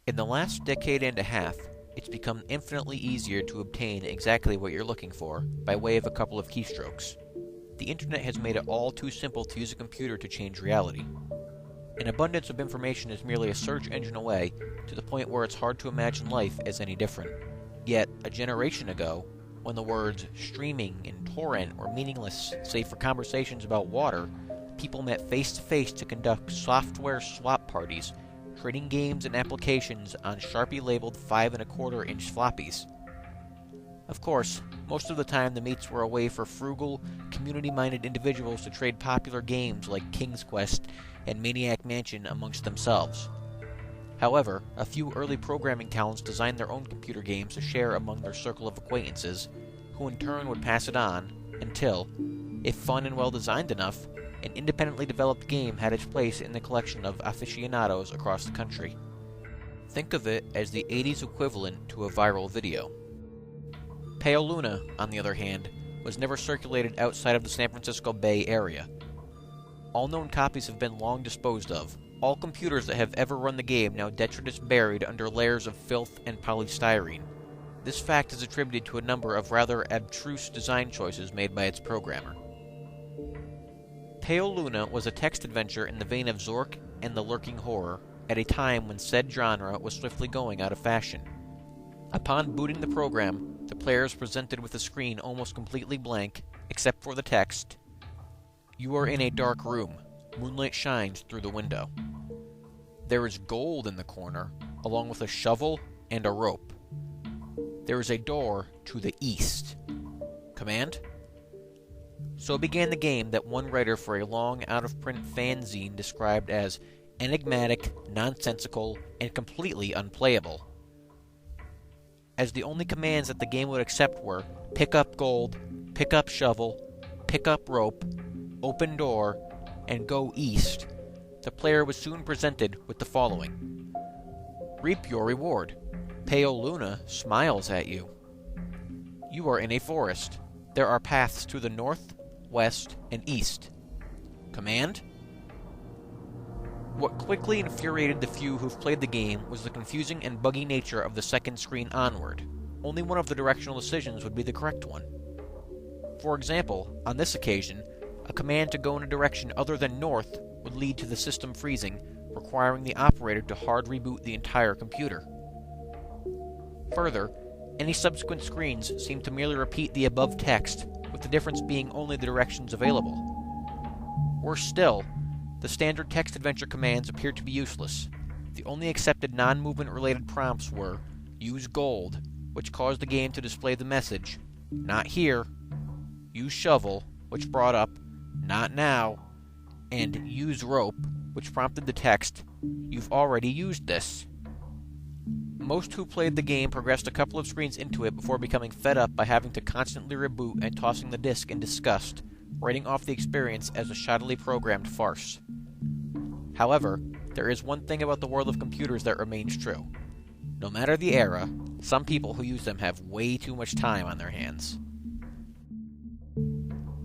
In the last decade and a half, it's become infinitely easier to obtain exactly what you're looking for by way of a couple of keystrokes. The internet has made it all too simple to use a computer to change reality. An abundance of information is merely a search engine away, to the point where it's hard to imagine life as any different. Yet, a generation ago, when the words streaming and torrent were meaningless save for conversations about water, people met face to face to conduct software swap parties, trading games and applications on Sharpie labeled 5¼ inch floppies. Of course, most of the time the meets were a way for frugal, community-minded individuals to trade popular games like King's Quest and Maniac Mansion amongst themselves. However, a few early programming talents designed their own computer games to share among their circle of acquaintances, who in turn would pass it on, until, if fun and well designed enough, an independently developed game had its place in the collection of aficionados across the country. Think of it as the 80s equivalent to a viral video. Pale Luna, on the other hand, was never circulated outside of the San Francisco Bay Area. All known copies have been long disposed of, all computers that have ever run the game now detritus buried under layers of filth and polystyrene. This fact is attributed to a number of rather abstruse design choices made by its programmer. Pale Luna was a text adventure in the vein of Zork and the Lurking Horror, at a time when said genre was swiftly going out of fashion. Upon booting the program, the player is presented with a screen almost completely blank, except for the text, "You are in a dark room. Moonlight shines through the window. There is gold in the corner, along with a shovel and a rope. There is a door to the east. Command?" So began the game that one writer for a long out-of-print fanzine described as enigmatic, nonsensical, and completely unplayable. As the only commands that the game would accept were pick up gold, pick up shovel, pick up rope, open door, and go east, the player was soon presented with the following. Reap your reward. Pale Luna smiles at you. You are in a forest. There are paths to the north, west, and east. Command? What quickly infuriated the few who've played the game was the confusing and buggy nature of the second screen onward. Only one of the directional decisions would be the correct one. For example, on this occasion, a command to go in a direction other than north would lead to the system freezing, requiring the operator to hard reboot the entire computer. Further, any subsequent screens seem to merely repeat the above text, with the difference being only the directions available. Worse still, the standard text adventure commands appeared to be useless. The only accepted non-movement related prompts were use gold, which caused the game to display the message, not here, use shovel, which brought up, not now, and use rope, which prompted the text, you've already used this. Most who played the game progressed a couple of screens into it before becoming fed up by having to constantly reboot and tossing the disc in disgust, writing off the experience as a shoddily programmed farce. However, there is one thing about the world of computers that remains true. No matter the era, some people who use them have way too much time on their hands.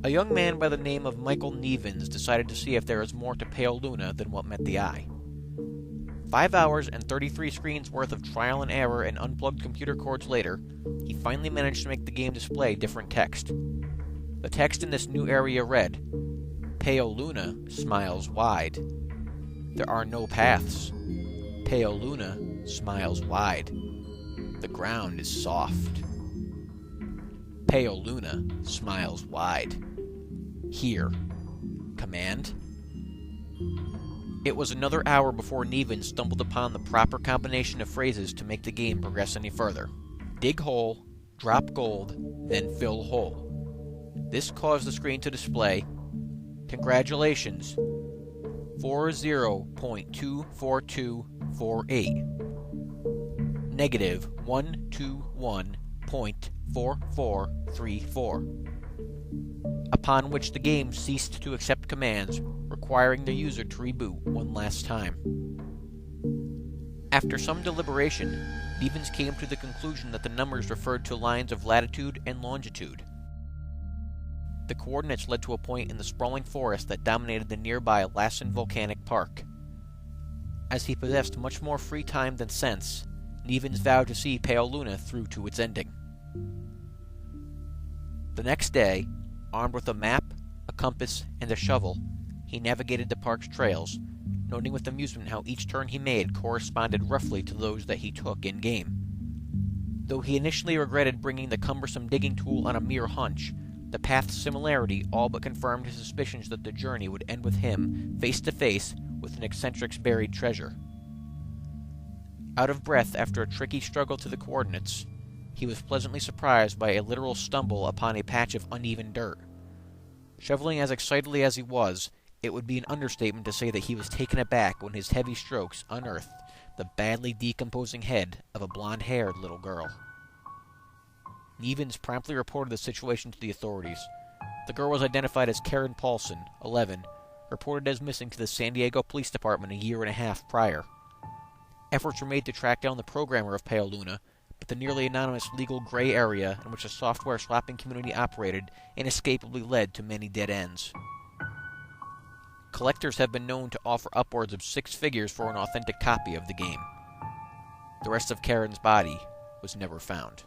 A young man by the name of Michael Nevins decided to see if there is more to Pale Luna than what met the eye. 5 hours and 33 screens worth of trial and error and unplugged computer cords later, he finally managed to make the game display different text. The text in this new area read, Pale Luna smiles wide. There are no paths. Pale Luna smiles wide. The ground is soft. Pale Luna smiles wide. Here. Command? It was another hour before Nevin stumbled upon the proper combination of phrases to make the game progress any further. Dig hole, drop gold, then fill hole. This caused the screen to display, Congratulations, 40.24248. Negative 121.4434. Upon which the game ceased to accept commands, requiring the user to reboot one last time. After some deliberation, Nevins came to the conclusion that the numbers referred to lines of latitude and longitude. The coordinates led to a point in the sprawling forest that dominated the nearby Lassen Volcanic Park. As he possessed much more free time than sense, Nevins vowed to see Pale Luna through to its ending. The next day, armed with a map, a compass, and a shovel, he navigated the park's trails, noting with amusement how each turn he made corresponded roughly to those that he took in-game. Though he initially regretted bringing the cumbersome digging tool on a mere hunch, the path's similarity all but confirmed his suspicions that the journey would end with him face-to-face with an eccentric's buried treasure. Out of breath after a tricky struggle to the coordinates, he was pleasantly surprised by a literal stumble upon a patch of uneven dirt. Shoveling as excitedly as he was, it would be an understatement to say that he was taken aback when his heavy strokes unearthed the badly decomposing head of a blonde-haired little girl. Nevins promptly reported the situation to the authorities. The girl was identified as Karen Paulson, 11, reported as missing to the San Diego Police Department a year and a half prior. Efforts were made to track down the programmer of Pale Luna, but the nearly anonymous legal gray area in which the software swapping community operated inescapably led to many dead ends. Collectors have been known to offer upwards of 6 figures for an authentic copy of the game. The rest of Karen's body was never found.